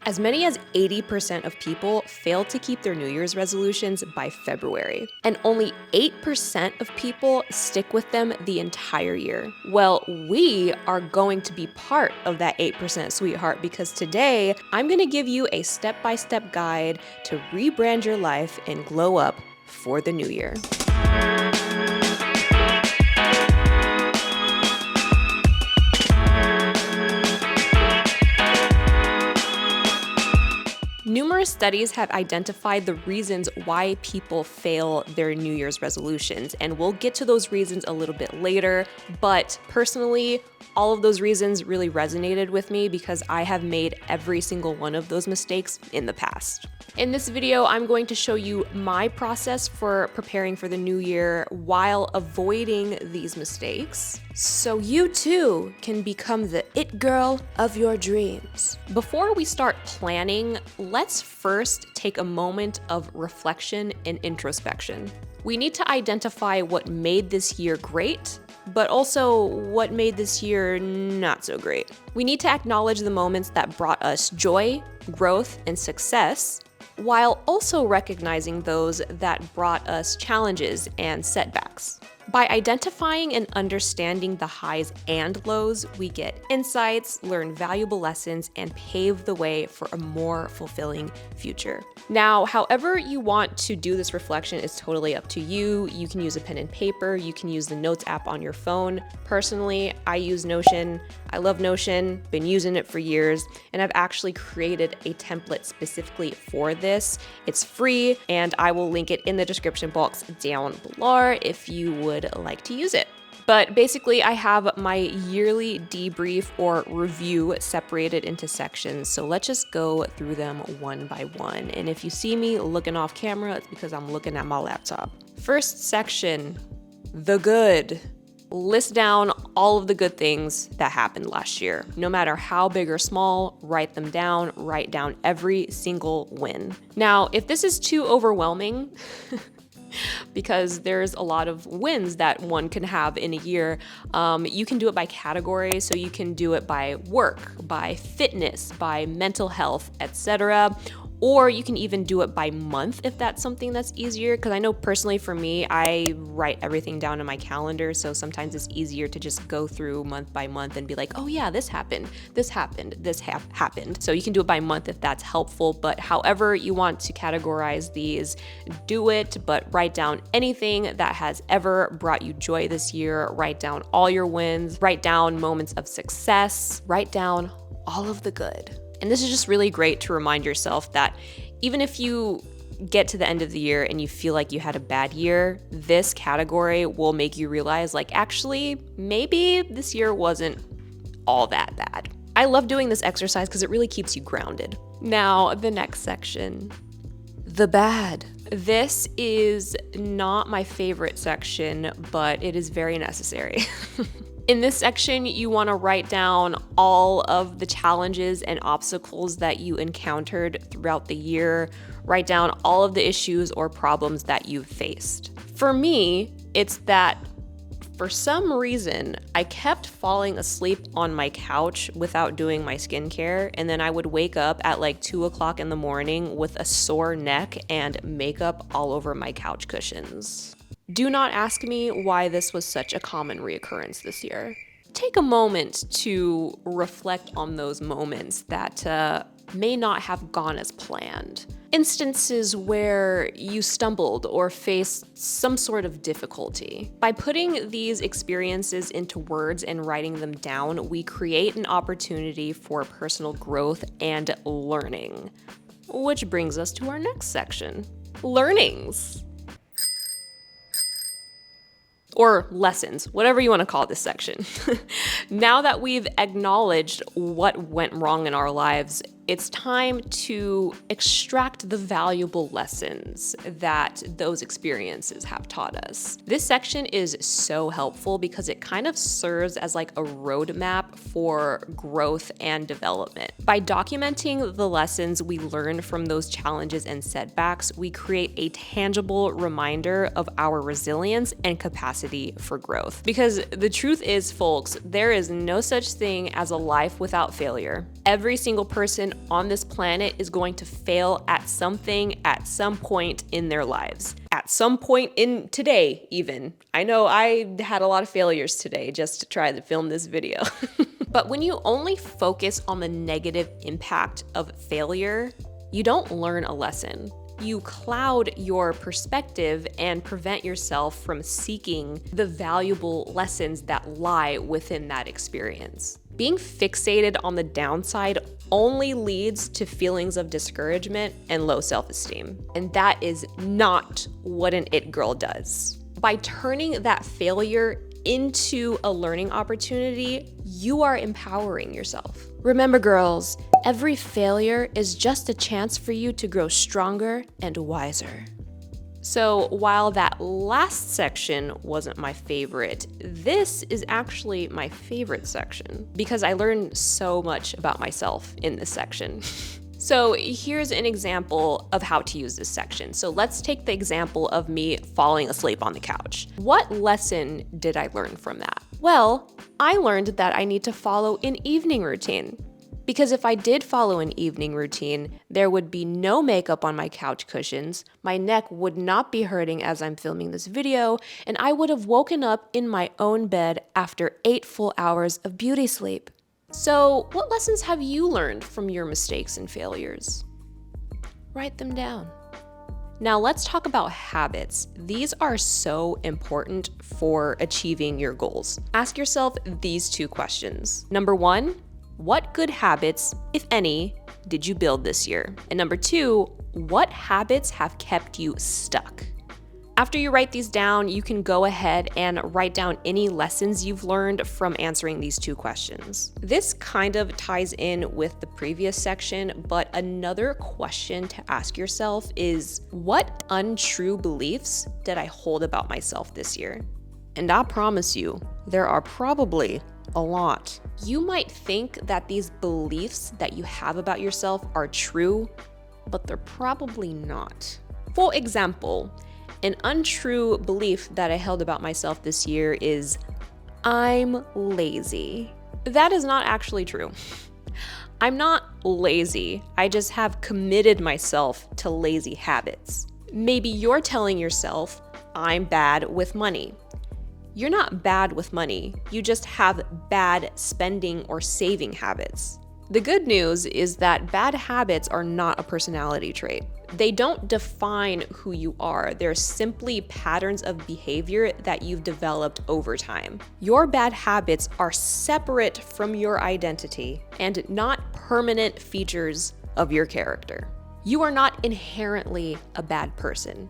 As many as 80% of people fail to keep their New Year's resolutions by February, and only 8% of people stick with them the entire year. Well, we are going to be part of that 8%, sweetheart, because today I'm going to give you a step-by-step guide to rebrand your life and glow up for the new year. Numerous studies have identified the reasons why people fail their New Year's resolutions, and we'll get to those reasons a little bit later, but personally, all of those reasons really resonated with me because I have made every single one of those mistakes in the past. In this video, I'm going to show you my process for preparing for the new year while avoiding these mistakes, so you too can become the it girl of your dreams. Before we start planning, let's first take a moment of reflection and introspection. We need to identify what made this year great, but also what made this year not so great. We need to acknowledge the moments that brought us joy, growth, and success, while also recognizing those that brought us challenges and setbacks. By identifying and understanding the highs and lows, we get insights, learn valuable lessons, and pave the way for a more fulfilling future. Now, however you want to do this reflection is totally up to you. You can use a pen and paper, you can use the Notes app on your phone. Personally, I use Notion. I love Notion, been using it for years, and I've actually created a template specifically for this. It's free, and I will link it in the description box down below if you would like to use it. But basically, I have my yearly debrief or review separated into sections, so let's just go through them one by one. And if you see me looking off camera, it's because I'm looking at my laptop. First section, the good. List down all of the good things that happened last year. No matter how big or small, write them down, write down every single win. Now, if this is too overwhelming, because there's a lot of wins that one can have in a year. You can do it by category, so you can do it by work, by fitness, by mental health, etc. Or you can even do it by month if that's something that's easier, because I know personally for me, I write everything down in my calendar, so sometimes it's easier to just go through month by month and be like, oh yeah, this happened, this happened, this happened. So you can do it by month if that's helpful, but however you want to categorize these, do it, but write down anything that has ever brought you joy this year, write down all your wins, write down moments of success, write down all of the good. And this is just really great to remind yourself that even if you get to the end of the year and you feel like you had a bad year, this category will make you realize, like, actually, maybe this year wasn't all that bad. I love doing this exercise because it really keeps you grounded. Now, the next section, the bad. This is not my favorite section, but it is very necessary. In this section, you want to write down all of the challenges and obstacles that you encountered throughout the year. Write down all of the issues or problems that you faced. For me, it's that for some reason, I kept falling asleep on my couch without doing my skincare, and then I would wake up at like 2 o'clock in the morning with a sore neck and makeup all over my couch cushions. Do not ask me why this was such a common reoccurrence this year. Take a moment to reflect on those moments that may not have gone as planned. Instances where you stumbled or faced some sort of difficulty. By putting these experiences into words and writing them down, we create an opportunity for personal growth and learning. Which brings us to our next section, learnings. Or lessons, whatever you want to call this section. Now that we've acknowledged what went wrong in our lives, it's time to extract the valuable lessons that those experiences have taught us. This section is so helpful because it kind of serves as like a roadmap for growth and development. By documenting the lessons we learned from those challenges and setbacks, we create a tangible reminder of our resilience and capacity for growth. Because the truth is, folks, there is no such thing as a life without failure. Every single person on this planet is going to fail at something at some point in their lives. At some point in today, even. I know I had a lot of failures today just to try to film this video. But when you only focus on the negative impact of failure, you don't learn a lesson. You cloud your perspective and prevent yourself from seeking the valuable lessons that lie within that experience. Being fixated on the downside only leads to feelings of discouragement and low self-esteem. And that is not what an it girl does. By turning that failure into a learning opportunity, you are empowering yourself. Remember, girls, every failure is just a chance for you to grow stronger and wiser. So while that last section wasn't my favorite, this is actually my favorite section because I learned so much about myself in this section. So here's an example of how to use this section. So let's take the example of me falling asleep on the couch. What lesson did I learn from that? Well, I learned that I need to follow an evening routine. Because if I did follow an evening routine, there would be no makeup on my couch cushions, my neck would not be hurting as I'm filming this video, and I would have woken up in my own bed after 8 full hours of beauty sleep. So, what lessons have you learned from your mistakes and failures? Write them down. Now let's talk about habits. These are so important for achieving your goals. Ask yourself these 2 questions. Number 1, what good habits, if any, did you build this year? And number 2, what habits have kept you stuck? After you write these down, you can go ahead and write down any lessons you've learned from answering these 2 questions. This kind of ties in with the previous section, but another question to ask yourself is, what untrue beliefs did I hold about myself this year? And I promise you, there are probably a lot. You might think that these beliefs that you have about yourself are true, but they're probably not. For example, an untrue belief that I held about myself this year is, I'm lazy. That is not actually true. I'm not lazy. I just have committed myself to lazy habits. Maybe you're telling yourself, I'm bad with money. You're not bad with money. You just have bad spending or saving habits. The good news is that bad habits are not a personality trait. They don't define who you are. They're simply patterns of behavior that you've developed over time. Your bad habits are separate from your identity and not permanent features of your character. You are not inherently a bad person.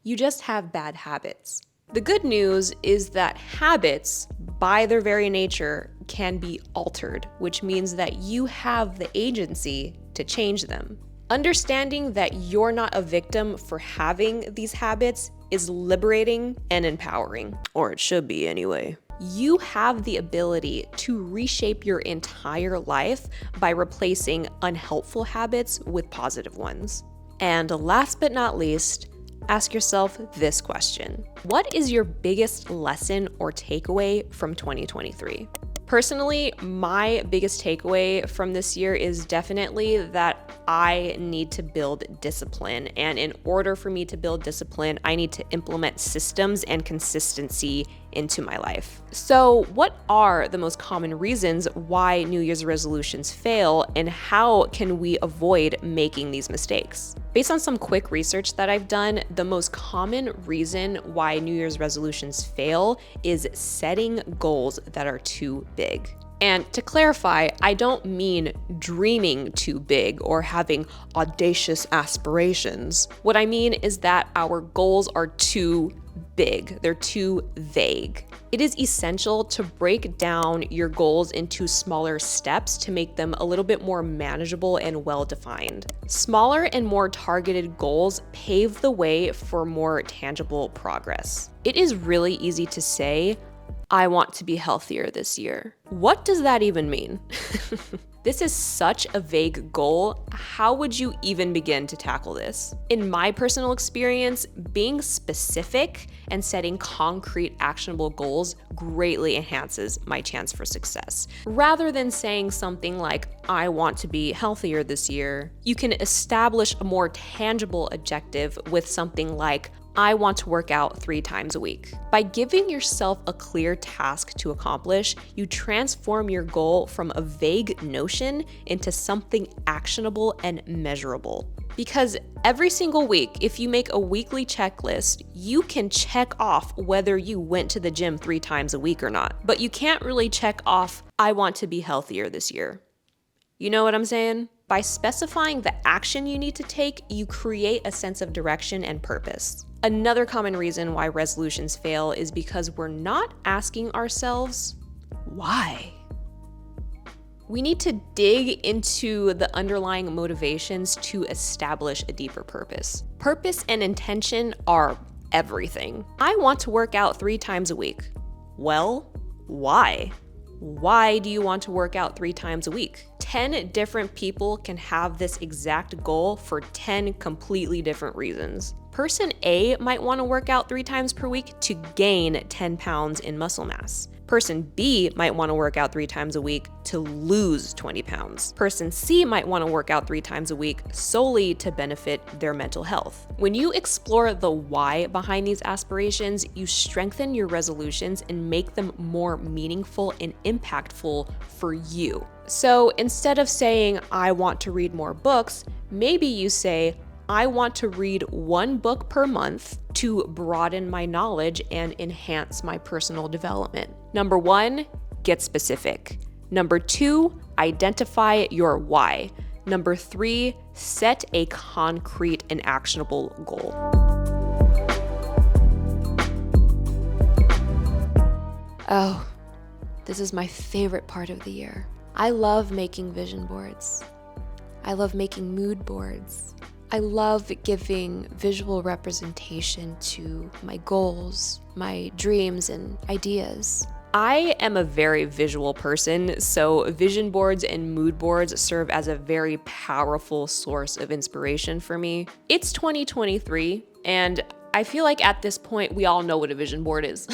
You just have bad habits. The good news is that habits, by their very nature, can be altered, which means that you have the agency to change them. Understanding that you're not a victim for having these habits is liberating and empowering, or it should be anyway. You have the ability to reshape your entire life by replacing unhelpful habits with positive ones. And last but not least, ask yourself this question. What is your biggest lesson or takeaway from 2023? Personally, my biggest takeaway from this year is definitely that I need to build discipline. And in order for me to build discipline, I need to implement systems and consistency into my life. So, what are the most common reasons why New Year's resolutions fail, and how can we avoid making these mistakes? Based on some quick research that I've done, the most common reason why New Year's resolutions fail is setting goals that are too big. And to clarify, I don't mean dreaming too big or having audacious aspirations. What I mean is that our goals are too big, they're too vague. It is essential to break down your goals into smaller steps to make them a little bit more manageable and well-defined. Smaller and more targeted goals pave the way for more tangible progress. It is really easy to say, I want to be healthier this year. What does that even mean? This is such a vague goal. How would you even begin to tackle this? In my personal experience, being specific and setting concrete, actionable goals greatly enhances my chance for success. Rather than saying something like, I want to be healthier this year, you can establish a more tangible objective with something like, I want to work out 3 times a week. By giving yourself a clear task to accomplish, you transform your goal from a vague notion into something actionable and measurable. Because every single week, if you make a weekly checklist, you can check off whether you went to the gym 3 times a week or not. But you can't really check off, I want to be healthier this year. You know what I'm saying? By specifying the action you need to take, you create a sense of direction and purpose. Another common reason why resolutions fail is because we're not asking ourselves, why? We need to dig into the underlying motivations to establish a deeper purpose. Purpose and intention are everything. I want to work out 3 times a week. Well, why? Why do you want to work out 3 times a week? 10 different people can have this exact goal for 10 completely different reasons. Person A might want to work out 3 times per week to gain 10 pounds in muscle mass. Person B might want to work out 3 times a week to lose 20 pounds. Person C might want to work out 3 times a week solely to benefit their mental health. When you explore the why behind these aspirations, you strengthen your resolutions and make them more meaningful and impactful for you. So instead of saying, I want to read more books, maybe you say, I want to read 1 book per month to broaden my knowledge and enhance my personal development. Number 1, get specific. Number 2, identify your why. Number 3, set a concrete and actionable goal. Oh, this is my favorite part of the year. I love making vision boards. I love making mood boards. I love giving visual representation to my goals, my dreams, and ideas. I am a very visual person, so vision boards and mood boards serve as a very powerful source of inspiration for me. It's 2023, and I feel like at this point, we all know what a vision board is.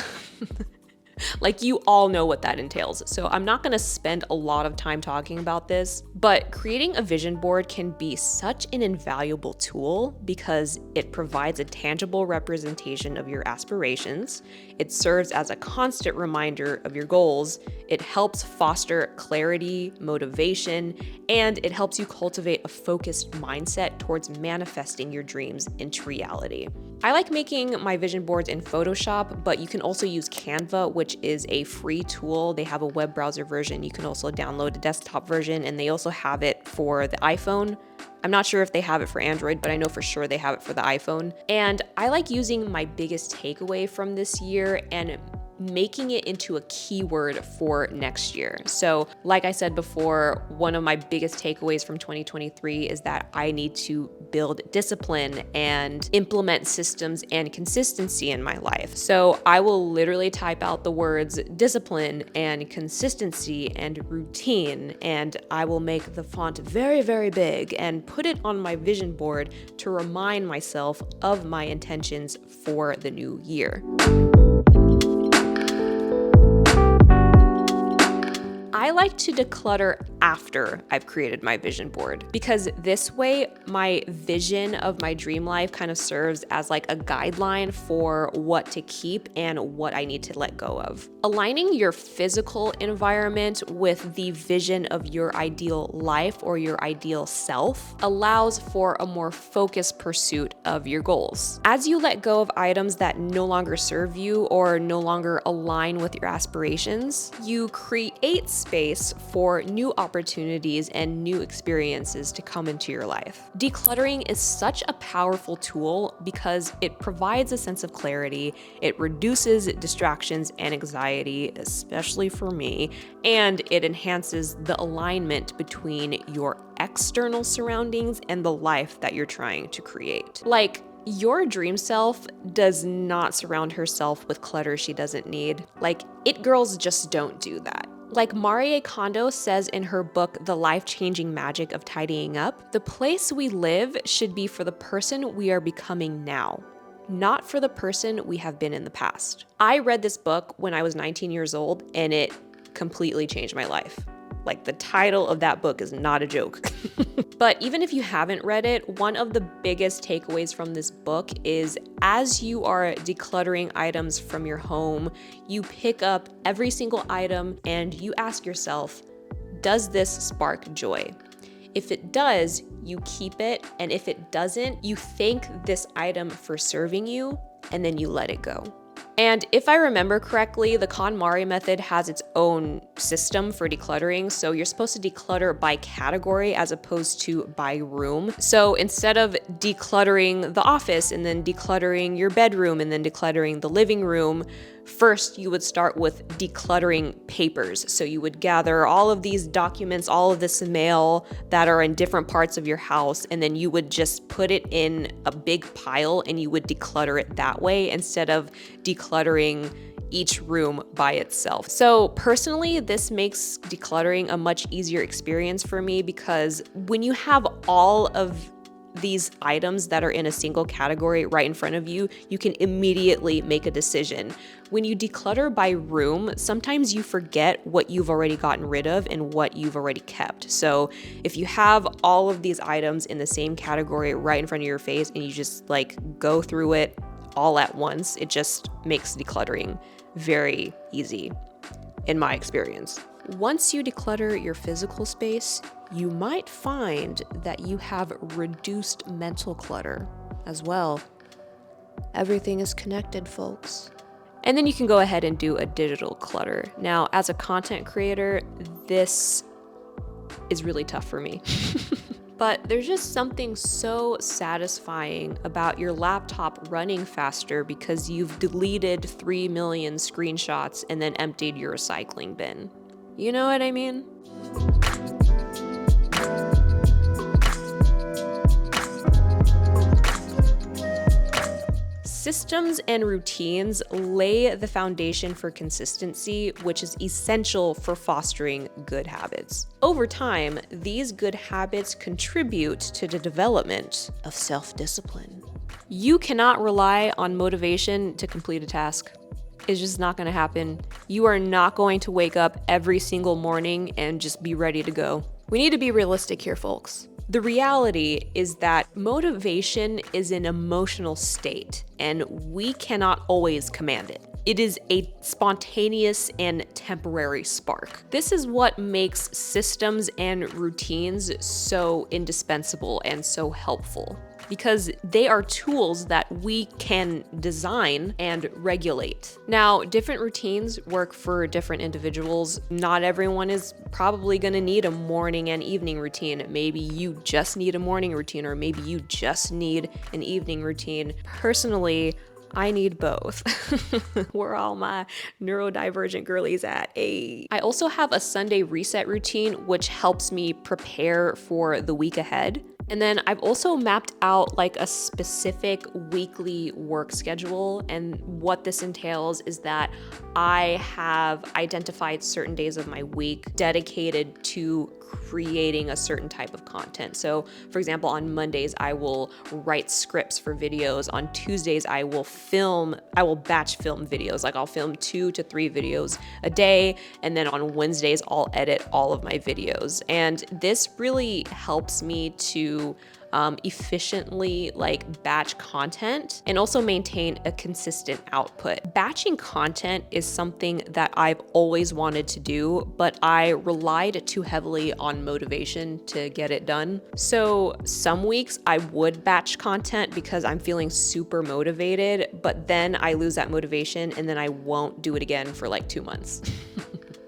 Like, you all know what that entails. So I'm not gonna spend a lot of time talking about this, but creating a vision board can be such an invaluable tool because it provides a tangible representation of your aspirations. It serves as a constant reminder of your goals. It helps foster clarity, motivation, and it helps you cultivate a focused mindset towards manifesting your dreams into reality. I like making my vision boards in Photoshop, but you can also use Canva, which is a free tool. They have a web browser version. You can also download a desktop version, and they also have it for the iPhone. I'm not sure if they have it for Android, but I know for sure they have it for the iPhone. And I like using my biggest takeaway from this year and making it into a keyword for next year. So like I said before, one of my biggest takeaways from 2023 is that I need to build discipline and implement systems and consistency in my life. So I will literally type out the words discipline and consistency and routine, and I will make the font very, very big and put it on my vision board to remind myself of my intentions for the new year. I like to declutter after I've created my vision board because this way my vision of my dream life kind of serves as like a guideline for what to keep and what I need to let go of. Aligning your physical environment with the vision of your ideal life or your ideal self allows for a more focused pursuit of your goals. As you let go of items that no longer serve you or no longer align with your aspirations, you create space for new opportunities and new experiences to come into your life. Decluttering is such a powerful tool because it provides a sense of clarity, it reduces distractions and anxiety, especially for me, and it enhances the alignment between your external surroundings and the life that you're trying to create. Like, your dream self does not surround herself with clutter she doesn't need. Like, it girls just don't do that. Like Marie Kondo says in her book, The Life-Changing Magic of Tidying Up, the place we live should be for the person we are becoming now, not for the person we have been in the past. I read this book when I was 19 years old, and it completely changed my life. Like, the title of that book is not a joke. But even if you haven't read it, one of the biggest takeaways from this book is as you are decluttering items from your home, you pick up every single item and you ask yourself, does this spark joy? If it does, you keep it, and if it doesn't, you thank this item for serving you, and then you let it go. And if I remember correctly, the KonMari method has its own system for decluttering. So you're supposed to declutter by category as opposed to by room. So instead of decluttering the office and then decluttering your bedroom and then decluttering the living room, first you would start with decluttering papers. So you would gather all of these documents, all of this mail that are in different parts of your house, and then you would just put it in a big pile and you would declutter it that way instead of decluttering each room by itself. So personally, this makes decluttering a much easier experience for me because when you have all of these items that are in a single category right in front of you, you can immediately make a decision. When you declutter by room, sometimes you forget what you've already gotten rid of and what you've already kept. So if you have all of these items in the same category right in front of your face and you just like go through it all at once, it just makes decluttering very easy, in my experience. Once you declutter your physical space, you might find that you have reduced mental clutter as well. Everything is connected, folks. And then you can go ahead and do a digital clutter. Now, as a content creator, this is really tough for me. But there's just something so satisfying about your laptop running faster because you've deleted 3 million screenshots and then emptied your recycling bin. You know what I mean? Systems and routines lay the foundation for consistency, which is essential for fostering good habits. Over time, these good habits contribute to the development of self-discipline. You cannot rely on motivation to complete a task. It's just not going to happen. You are not going to wake up every single morning and just be ready to go. We need to be realistic here, folks. The reality is that motivation is an emotional state, and we cannot always command it. It is a spontaneous and temporary spark. This is what makes systems and routines so indispensable and so helpful, because they are tools that we can design and regulate. Now, different routines work for different individuals. Not everyone is probably gonna need a morning and evening routine. Maybe you just need a morning routine, or maybe you just need an evening routine. Personally, I need both. Where all my neurodivergent girlies at? I also have a Sunday reset routine, which helps me prepare for the week ahead. And then I've also mapped out like a specific weekly work schedule. And what this entails is that I have identified certain days of my week dedicated to creating a certain type of content. So for example, on Mondays, I will write scripts for videos. On Tuesdays, I will batch film videos. Like I'll film 2 to 3 videos a day. And then on Wednesdays, I'll edit all of my videos. And this really helps me to efficiently like batch content and also maintain a consistent output. Batching content is something that I've always wanted to do, but I relied too heavily on motivation to get it done. So some weeks I would batch content because I'm feeling super motivated, but then I lose that motivation and then I won't do it again for like 2 months.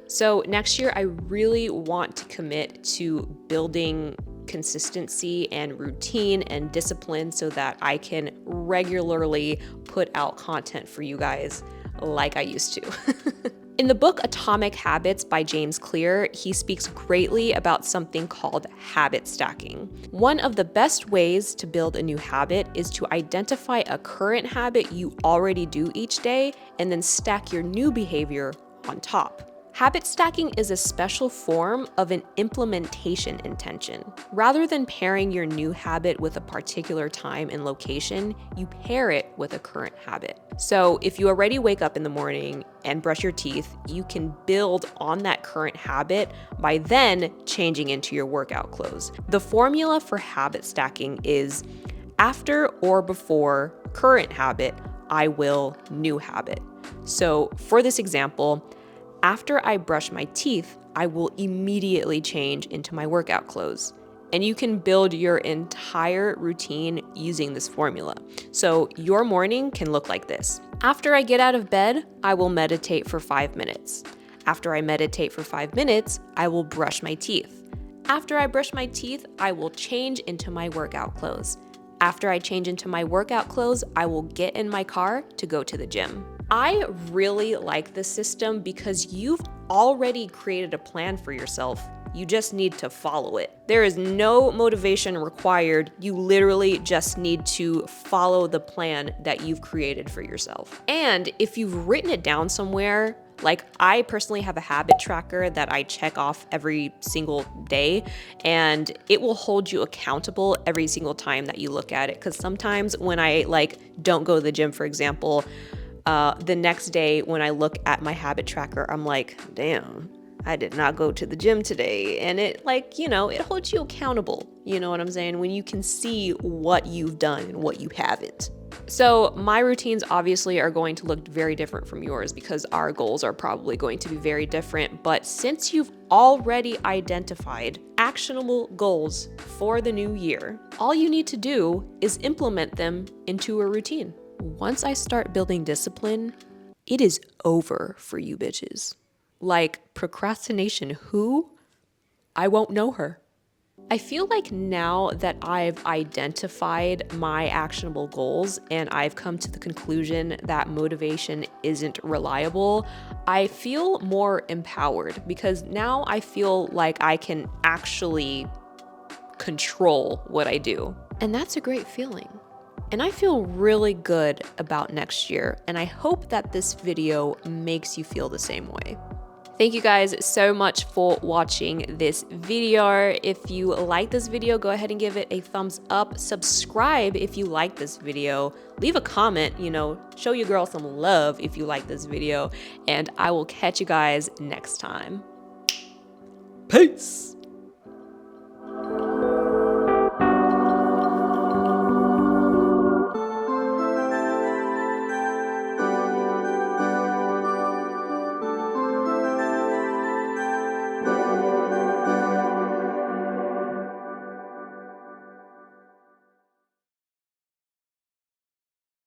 So next year, I really want to commit to building consistency and routine and discipline so that I can regularly put out content for you guys like I used to. In the book Atomic Habits by James Clear, he speaks greatly about something called habit stacking. One of the best ways to build a new habit is to identify a current habit you already do each day and then stack your new behavior on top. Habit stacking is a special form of an implementation intention. Rather than pairing your new habit with a particular time and location, you pair it with a current habit. So if you already wake up in the morning and brush your teeth, you can build on that current habit by then changing into your workout clothes. The formula for habit stacking is after or before current habit, I will new habit. So for this example, after I brush my teeth, I will immediately change into my workout clothes. And you can build your entire routine using this formula. So your morning can look like this. After I get out of bed, I will meditate for 5 minutes. After I meditate for 5 minutes, I will brush my teeth. After I brush my teeth, I will change into my workout clothes. After I change into my workout clothes, I will get in my car to go to the gym. I really like this system because you've already created a plan for yourself. You just need to follow it. There is no motivation required. You literally just need to follow the plan that you've created for yourself. And if you've written it down somewhere, like I personally have a habit tracker that I check off every single day, and it will hold you accountable every single time that you look at it. Because sometimes when I don't go to the gym, for example, the next day when I look at my habit tracker, I'm like, damn, I did not go to the gym today. And it it holds you accountable. You know what I'm saying? When you can see what you've done and what you haven't. So my routines obviously are going to look very different from yours because our goals are probably going to be very different. But since you've already identified actionable goals for the new year, all you need to do is implement them into a routine. Once I start building discipline, it is over for you bitches. Like procrastination, who? I won't know her. I feel like now that I've identified my actionable goals and I've come to the conclusion that motivation isn't reliable, I feel more empowered because now I feel like I can actually control what I do. And that's a great feeling. And I feel really good about next year, and I hope that this video makes you feel the same way. Thank you guys so much for watching this video. If you like this video, go ahead and give it a thumbs up. Subscribe if you like this video. Leave a comment, show your girl some love if you like this video, and I will catch you guys next time. Peace.